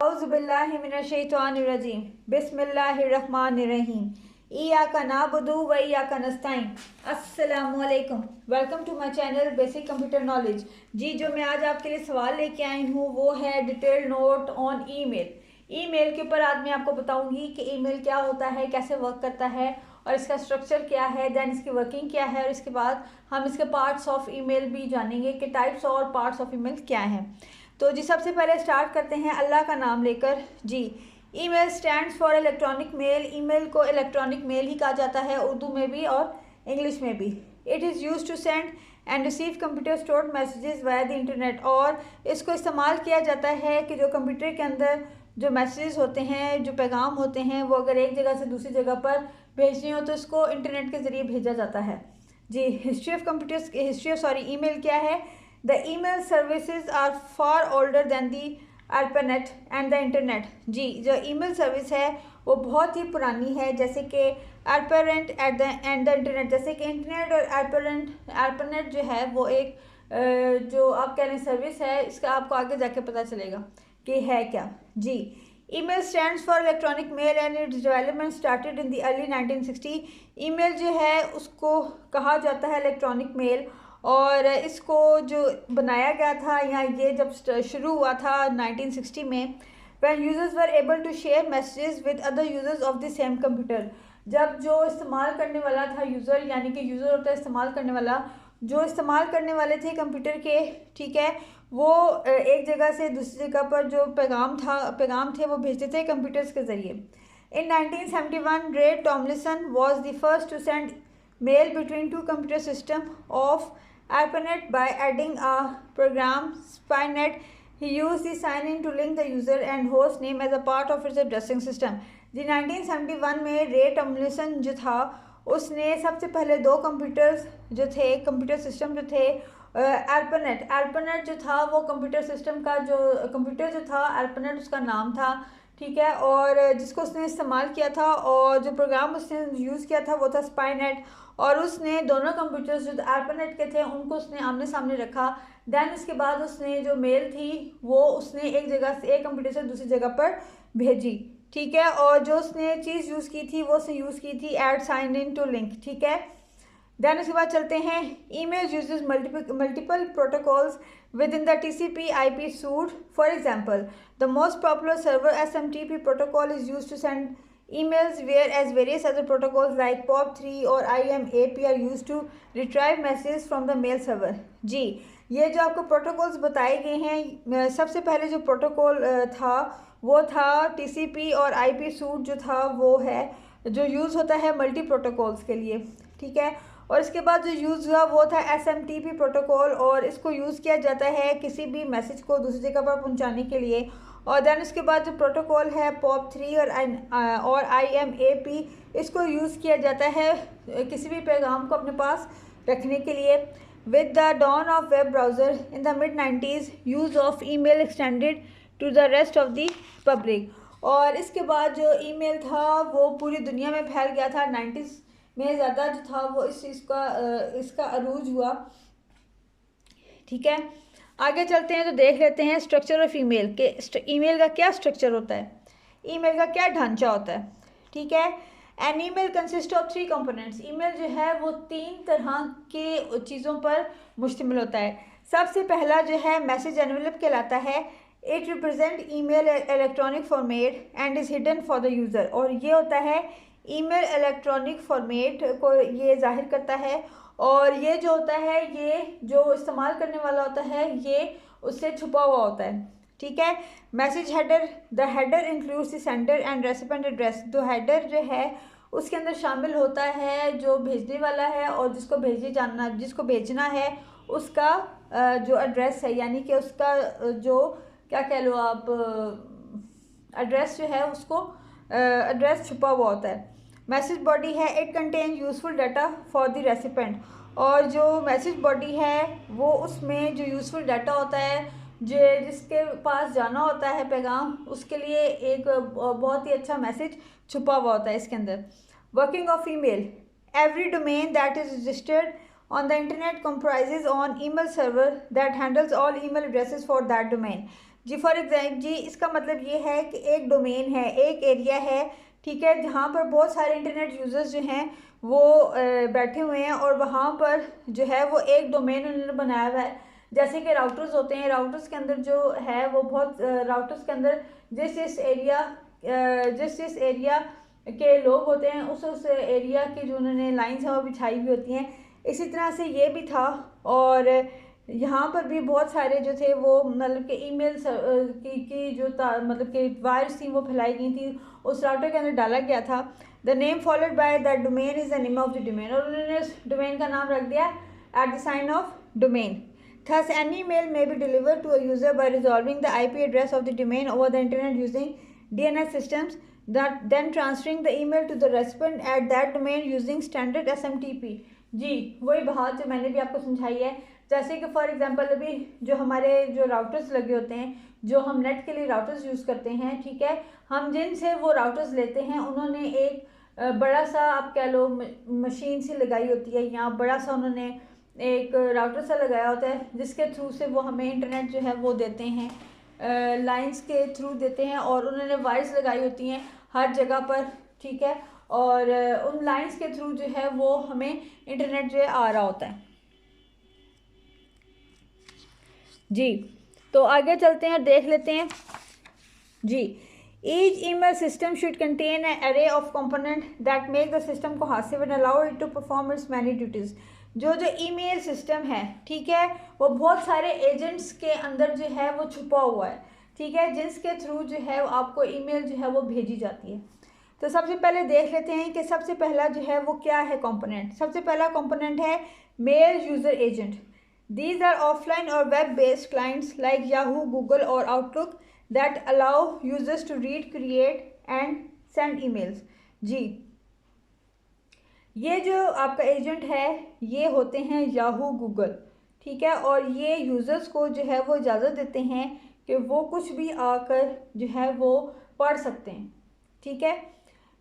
औज़ुबिल्लाहिमिनश्शैतानिर्रजीम बिस्मिल्लाहिर्रहमानिर्रहीम इय्याका नअबुदु व इय्याका नस्तईन। अस्सलामुअलैकुम, welcome to my channel basic computer knowledge. जी, जो मैं आज आपके लिए सवाल लेके आई हूँ वो है detail note on email. Email के ऊपर आज मैं आपको बताऊंगी कि ईमेल क्या होता है, कैसे वर्क करता है और इसका स्ट्रक्चर क्या है, देन इसकी वर्किंग क्या है, और इसके बाद हम इसके पार्ट्स ऑफ ईमेल भी जानेंगे कि टाइप्स और पार्ट्स ऑफ ईमेल क्या हैं। तो जी, सबसे पहले स्टार्ट करते हैं अल्लाह का नाम लेकर। जी, email stands for electronic mail. Email को इलेक्ट्रॉनिक मेल ही कहा जाता है, उर्दू में भी और इंग्लिश में भी। It is use to send and receive computer stored messages via the internet. और इसको इस्तेमाल किया जाता है कि जो कंप्यूटर के अंदर जो मैसेजेस होते हैं, जो पैगाम होते हैं, वो अगर एक जगह से दूसरी जगह पर भेजने हो तो इसको इंटरनेट के ज़रिए भेजा जाता है। जी, हिस्ट्री ऑफ ईमेल क्या है? The email services are far older than the ARPANET and the internet। जी, जो ईमेल सर्विस है वो बहुत ही पुरानी है, जैसे कि ARPANET एंड द इंटरनेट। जैसे कि इंटरनेट और ARPANET जो है वो एक जो आप कह रहे हैं सर्विस है, इसका आपको आगे जाके पता चलेगा कि है क्या। जी, email stands for electronic mail and it's development started in the early 1960। Email जो है उसको कहा जाता है इलेक्ट्रॉनिक मेल, और इसको जो बनाया गया था या ये जब शुरू हुआ था 1960 में, when users were able to share messages with other users of the same computer। जब जो इस्तेमाल करने वाला था यूज़र, यानी कि यूज़र होता है इस्तेमाल करने वाला, जो इस्तेमाल करने वाले थे कंप्यूटर के, ठीक है, वो एक जगह से दूसरी जगह पर जो पैगाम थे वो भेजते थे कंप्यूटर्स के ज़रिए। In 1971, Ray Tomlinson was the first to send mail between two computer systems of ARPANET by adding a program SpyNet। He used the sign-in to link the user and host name as a part of its addressing system। जी, 1971 में रे Tomlinson जो था उसने सबसे पहले दो computer system जो थे, ARPANET जो था वो कंप्यूटर सिस्टम का जो कंप्यूटर जो था ARPANET उसका नाम था, ठीक है, और जिसको उसने इस्तेमाल किया था और जो प्रोग्राम उसने यूज़ किया था वो था SpyNet। और उसने दोनों कंप्यूटर्स जो ARPANET के थे उनको उसने आमने सामने रखा। देन उसके बाद उसने जो मेल थी वो उसने एक जगह से, एक कंप्यूटर से दूसरी जगह पर भेजी, ठीक है। और जो उसने चीज़ यूज़ की थी वो उसने यूज़ की थी add sign in to link, ठीक है। देन उसके बाद चलते हैं, email uses multiple protocols within the TCP IP suite. For example, the most popular server SMTP protocol is use to send emails, whereas various other protocols like POP3 और IMAP are used to retrieve messages from the mail server। जी, ये जो आपको protocols बताए गए हैं, सबसे पहले जो प्रोटोकॉल था वो था TCP और IP सूट जो था वो है जो यूज़ होता है मल्टी प्रोटोकॉल्स के लिए, ठीक है। और इसके बाद जो यूज़ हुआ वो था SMTP प्रोटोकॉल, और इसको यूज़ किया जाता है किसी भी मैसेज को दूसरी जगह पर पहुंचाने के लिए। और देन उसके बाद जो प्रोटोकॉल है POP3 और IMAP, इसको यूज़ किया जाता है किसी भी पैगाम को अपने पास रखने के लिए। With the dawn of web browser in the mid-90s, use of email extended to the rest of the public. और इसके बाद जो ईमेल था वो पूरी दुनिया में फैल गया था। 90s में ज़्यादा जो था वो इस चीज़ का इसका अरूज हुआ, ठीक है। आगे चलते हैं तो देख लेते हैं स्ट्रक्चर ऑफ ईमेल के, ईमेल का क्या स्ट्रक्चर होता है, ईमेल का क्या ढांचा होता है, ठीक है। An email consist of 3 components. Email जो है वो 3 तरह के चीज़ों पर मुश्तमिल होता है। सबसे पहला जो है मैसेज एनवेलप कहलाता है। It represent email electronic format and is hidden for the user. और ये होता है ईमेल इलेक्ट्रॉनिक फॉर्मेट को ये जाहिर करता है, और ये जो होता है ये जो इस्तेमाल करने वाला होता है ये उससे छुपा हुआ होता है, ठीक है। Message header, the header includes the sender and recipient address. तो हेडर जो है उसके अंदर शामिल होता है जो भेजने वाला है और जिसको भेजना है उसका जो एड्रेस है, यानी कि उसका जो क्या कह लो आप एड्रेस जो है उसको एड्रेस छुपा हुआ होता है। मैसेज बॉडी है, it contain useful data for the recipient. और जो मैसेज बॉडी है वो उसमें जो यूज़फुल डाटा होता है जो जिसके पास जाना होता है पैगाम, उसके लिए एक बहुत ही अच्छा मैसेज छुपा हुआ होता है इसके अंदर। Working of email, every domain that is registered on the internet comprises on email server that handles all email addresses for that domain। जी फॉर एग्जाम्पल जी इसका मतलब ये है कि एक डोमेन है, एक एरिया है, ठीक है, जहाँ पर बहुत सारे इंटरनेट यूज़र्स जो हैं वो बैठे हुए हैं और वहाँ पर जो है वो एक डोमेन उन्होंने बनाया हुआ है। जैसे कि राउटर्स होते हैं, राउटर्स के अंदर जो है वो बहुत राउटर्स के अंदर जिस एरिया के लोग होते हैं उस एरिया की जो उन्होंने लाइंस हैं वो बिछाई हुई होती हैं। इसी तरह से ये भी था और यहाँ पर भी बहुत सारे जो थे वो मतलब कि ईमेल की जो मतलब कि वायर्स थी वो फैलाई गई थी, उस राउटर के अंदर डाला गया था। The name followed by the domain is the name of the domain, और उन्होंने उस डोमेन का नाम रख दिया at the sign of domain. Thus, any email may be delivered to a user by resolving the IP address of the domain over the internet using DNS systems, that then transferring the email to the recipient at that domain using standard SMTP। जी वही बात जो मैंने भी आपको समझाई है। जैसे कि फॉर एग्जांपल अभी जो हमारे जो राउटर्स लगे होते हैं, जो हम नेट के लिए राउटर्स यूज़ करते हैं, ठीक है, हम जिनसे वो राउटर्स लेते हैं उन्होंने एक बड़ा सा आप कह लो मशीन सी लगाई होती है, यहाँ बड़ा सा उन्होंने एक राउटर सा लगाया होता है जिसके थ्रू से वो हमें इंटरनेट जो है वो देते हैं, लाइंस के थ्रू देते हैं, और उन्होंने वायर्स लगाई होती हैं हर जगह पर, ठीक है, और उन लाइंस के थ्रू जो है वो हमें इंटरनेट जो है आ रहा होता है। जी तो आगे चलते हैं, देख लेते हैं। जी each email system should contain an array of components that make the system cohesive and allow it to perform its many duties। जो ईमेल सिस्टम है, ठीक है, वो बहुत सारे एजेंट्स के अंदर जो है वो छुपा हुआ है, ठीक है, जिसके थ्रू जो है आपको ईमेल जो है वो भेजी जाती है। तो सबसे पहले देख लेते हैं कि सबसे पहला जो है वो क्या है कंपोनेंट। सबसे पहला कंपोनेंट है mail user agent. These are offline और web based clients like Yahoo, Google और Outlook that allow users to read, create and send emails. जी ये जो आपका एजेंट है ये होते हैं याहू, गूगल, ठीक है, और ये यूज़र्स को जो है वो इजाज़त देते हैं कि वो कुछ भी आकर जो है वो पढ़ सकते हैं, ठीक है।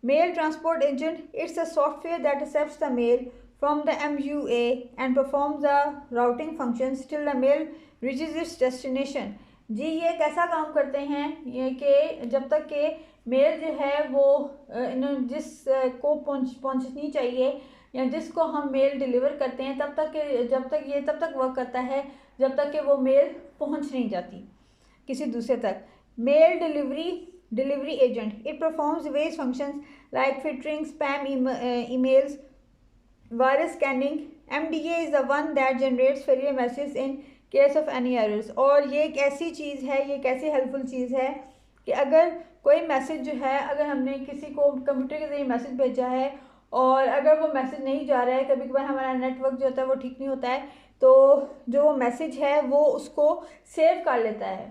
Mail transport agent, it's a software that accepts the mail from the MUA and performs the routing functions till the mail reaches its destination. जी ये कैसा काम करते हैं, ये कि जब तक के मेल जो है वो जिस को पहुंचनी चाहिए या जिसको हम मेल डिलीवर करते हैं तब तक वर्क करता है जब तक कि वो मेल पहुंच नहीं जाती किसी दूसरे तक। Mail delivery agent, it performs various functions like filtering spam emails, virus scanning. MDA is the one that generates failure message in case of any errors. और ये एक ऐसी चीज़ है, ये एक ऐसी हेल्पफुल चीज़ है कि अगर कोई मैसेज जो है, अगर हमने किसी को कंप्यूटर के ज़रिए मैसेज भेजा है और अगर वो मैसेज नहीं जा रहा है, कभी कभार हमारा नेटवर्क जो होता है वो ठीक नहीं होता है, तो जो वो मैसेज है वो उसको सेव कर लेता है,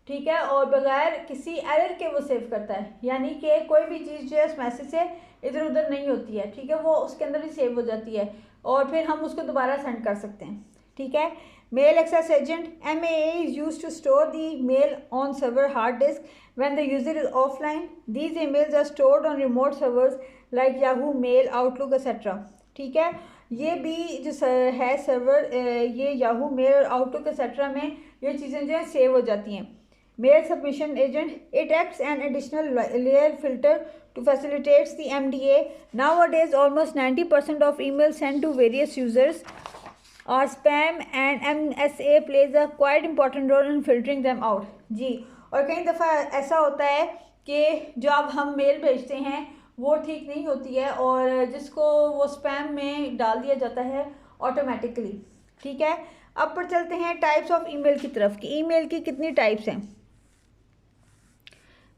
ठीक है, और बगैर किसी एरर के वो सेव करता है, यानी कि कोई भी चीज़ जो है उस मैसेज से इधर उधर नहीं होती है, ठीक है, वो उसके अंदर ही सेव हो जाती है और फिर हम उसको दोबारा सेंड कर सकते हैं, ठीक है। Mail access agent, MAA is used to store the mail on server hard disk when the user is offline. These emails are stored on remote servers like Yahoo Mail, Outlook etc. ठीक है, ये भी जो है server, ये Yahoo Mail और Outlook etc में ये चीज़ें जो है सेव हो जाती हैं। Mail submission agent, it acts an additional layer filter to facilitate the MDA. Nowadays, almost 90% of emails sent to various users और spam and MSA plays a quite important role in filtering them out। जी और कई दफ़ा ऐसा होता है कि जो अब हम मेल भेजते हैं वो ठीक नहीं होती है और जिसको वो स्पैम में डाल दिया जाता है ऑटोमेटिकली, ठीक है। अब पर चलते हैं टाइप्स ऑफ ईमेल की तरफ कि ईमेल की कितनी टाइप्स हैं।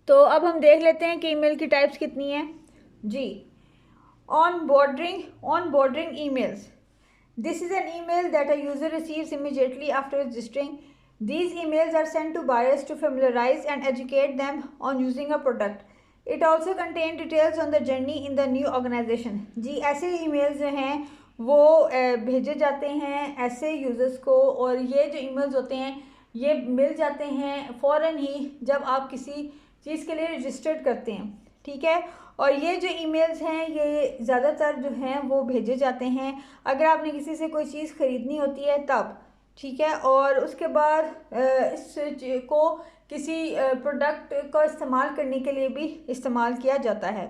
तो अब हम देख लेते हैं कि ईमेल की टाइप्स कितनी हैं। जी onboarding emails, this is an email that a user receives immediately after registering. These emails are sent to buyers to familiarize and educate them on using a product. It also contains details on the journey in the new organization। जी ऐसे emails जो हैं वो भेजे जाते हैं ऐसे users को, और ये जो emails होते हैं ये मिल जाते हैं फ़ौरन ही जब आप किसी चीज़ के लिए रजिस्टर्ड करते हैं, ठीक है। और ये जो ईमेल्स हैं ये ज़्यादातर जो हैं वो भेजे जाते हैं अगर आपने किसी से कोई चीज़ ख़रीदनी होती है तब, ठीक है, और उसके बाद इस को किसी प्रोडक्ट को इस्तेमाल करने के लिए भी इस्तेमाल किया जाता है।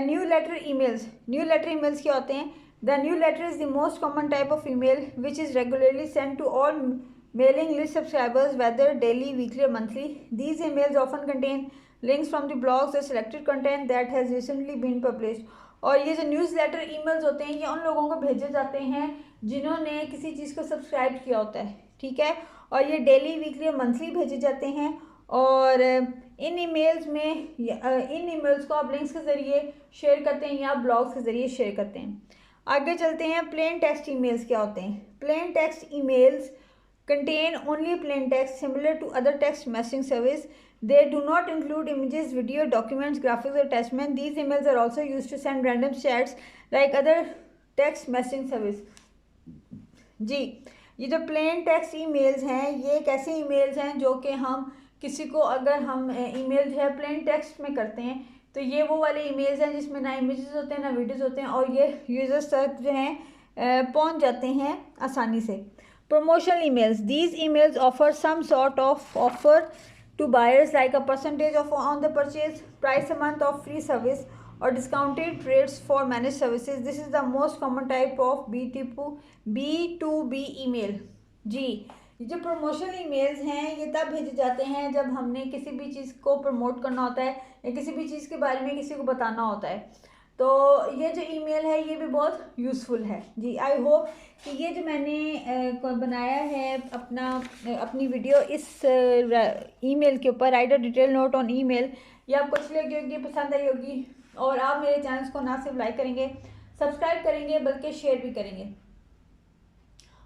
न्यू लेटर ईमेल्स क्या होते हैं? The newsletter is the most common type of email which is regularly send to all mailing list subscribers whether daily, weekly or monthly. These emails often contain links from the blogs or selected content that has recently been published. और ये जो news letter emails होते हैं ये उन लोगों को भेजे जाते हैं जिन्होंने किसी चीज़ को सब्सक्राइब किया होता है, ठीक है। और ये डेली, वीकली और मंथली भेजे जाते हैं। और इन ईमेल्स को आप लिंक्स के ज़रिए शेयर करते हैं या ब्लॉग्स के ज़रिए शेयर करते हैं। आगे चलते हैं, प्लेन टेक्स्ट ईमेल्स क्या होते हैं? Plain text emails contain only plain text similar to other text messaging service. They do not include images, video, documents, graphics or attachment. These emails are also used to send random chats like other text messaging service. जी, ये जो plain text emails हैं ये एक ऐसे emails हैं जो कि हम किसी को अगर हम ईमेल जो है प्लेन टेक्स्ट में करते हैं तो ये वो वाले ईमेल्स हैं जिसमें ना इमेजेस होते हैं ना वीडियोस होते हैं और ये यूजर्स तक जो हैं पहुंच जाते हैं आसानी से। Promotional emails. These emails offer some sort of offer to buyers like a percentage of on the purchase price, a month of free service or discounted rates for managed services. This is the most common type of B2B email. जी, ये जो promotional emails हैं ये तब भेजे जाते हैं जब हमने किसी भी चीज़ को प्रमोट करना होता है या किसी भी चीज़ के बारे में किसी को बताना होता है। तो ये जो ईमेल है ये भी बहुत यूज़फुल है। जी, आई होप कि ये जो मैंने बनाया है अपनी वीडियो इस ईमेल के ऊपर, right a detail note on email, ये आपको अच्छी लगी होगी, पसंद आई होगी और आप मेरे चैनल को ना सिर्फ लाइक करेंगे, सब्सक्राइब करेंगे बल्कि शेयर भी करेंगे।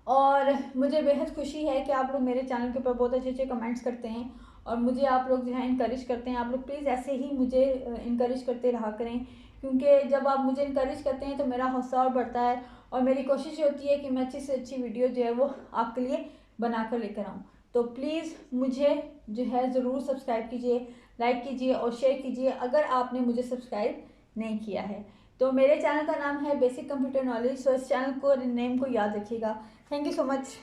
और मुझे बेहद खुशी है कि आप लोग मेरे चैनल के ऊपर बहुत अच्छे अच्छे कमेंट्स करते हैं और मुझे आप लोग जो है इनकरेज करते हैं। आप लोग प्लीज़ ऐसे ही मुझे इनकरेज करते रहा करें, क्योंकि जब आप मुझे इनकरेज करते हैं तो मेरा हौसला और बढ़ता है और मेरी कोशिश होती है कि मैं अच्छी से अच्छी वीडियो जो है वो आपके लिए बना कर लेकर आऊँ। तो प्लीज़ मुझे जो है ज़रूर सब्सक्राइब कीजिए, लाइक कीजिए और शेयर कीजिए अगर आपने मुझे सब्सक्राइब नहीं किया है। तो मेरे चैनल का नाम है बेसिक कंप्यूटर नॉलेज, तो इस चैनल को नेम को याद रखिएगा। Thank you so much.